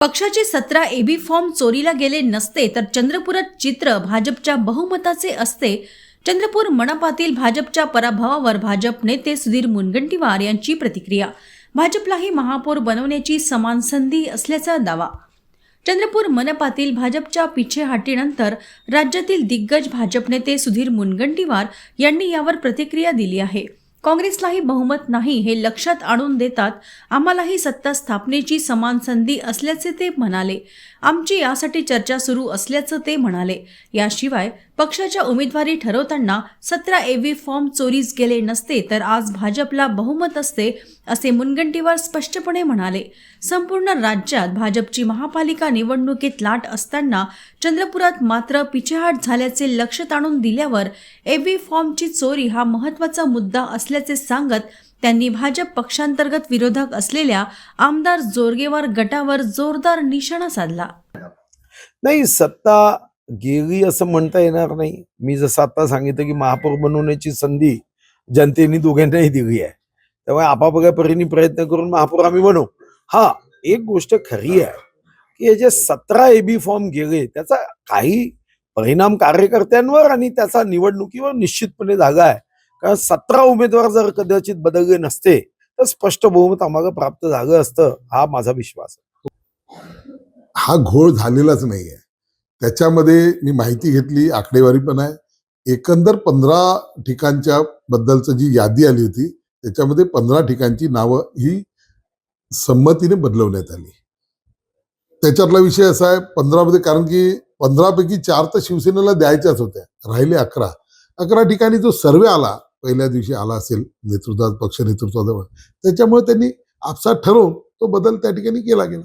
पक्षाचे 17 AB form चोरीला गेले नसते तर चंद्रपुरात चित्र भाजपच्या बहुमताचे असते. चंद्रपूर मनपातील भाजपच्या पराभवावर भाजप नेते सुधीर मुनगंटीवार यांची प्रतिक्रिया. भाजपलाही महापौर बनवण्याची समान संधी असल्याचा दावा. चंद्रपूर मनपातील भाजपच्या पिछेहाटीनंतर राज्यातील दिग्गज भाजप नेते सुधीर मुनगंटीवार यांनी यावर प्रतिक्रिया दिली आहे. काँग्रेसलाही बहुमत नाही हे लक्षात आणून देतात आम्हालाही सत्ता स्थापनेची समान संधी असल्याचे ते म्हणाले. आमची यासाठी चर्चा सुरू असल्याचं ते म्हणाले. याशिवाय पक्षाच्या उमेदवारी ठरवताना 17 एबी फॉर्म चोरीस गेले नसते तर आज भाजपला बहुमत असते असे मुनगंटीवार स्पष्टपणे म्हणाले. संपूर्ण राज्यात भाजपची महापालिका निवडणुकीत लाट असताना चंद्रपुरात मात्र पिछेहाट झाल्याचे लक्षात आणून दिल्यावर एबी फॉर्मची चोरी हा महत्त्वाचा मुद्दा असल्याचे सांगत त्यांनी भाजप पक्षांतर्गत विरोधक असलेल्या आमदार जोरगेवार गटावर जोरदार निशाणा साधला. नाही, सत्ता गेली असं म्हणता येणार नाही. मी जसं आता सांगितलं की महापौर बनवण्याची संधी जनतेने दोघांनाही दिली आहे, त्यामुळे आपापल्या परीने प्रयत्न करून महापौर आम्ही बनवू. हा, एक गोष्ट खरी आहे की हे जे 17 एबी फॉर्म गेले त्याचा काही परिणाम कार्यकर्त्यांवर आणि त्याचा निवडणुकीवर निश्चितपणे झाला आहे. कारण 17 उमेदवार जर कदाचित बदलले नसते तर स्पष्ट बहुमत आम्हाला प्राप्त झालं असतं, हा माझा विश्वास आहे. हा घोळ झालेलाच नाहीये. त्याच्यामध्ये मी माहिती घेतली, आकडेवारी पण आहे. एकंदर 15 ठिकाणच्या बद्दलचं जी यादी आली होती त्याच्यामध्ये 15 ठिकाणची नावं ही संमतीने बदलवण्यात आली. त्याच्यातला विषय असा आहे 15 मध्ये, कारण की 15 पैकी 4 तर शिवसेनेला द्यायच्याच होत्या, राहिले 11 ठिकाणी जो सर्वे आला पहिल्या दिवशी आला असेल नेतृत्वात, पक्ष नेतृत्वाजवळ, त्याच्यामुळे त्यांनी आपसात ठरवून तो बदल त्या ठिकाणी केला गेला.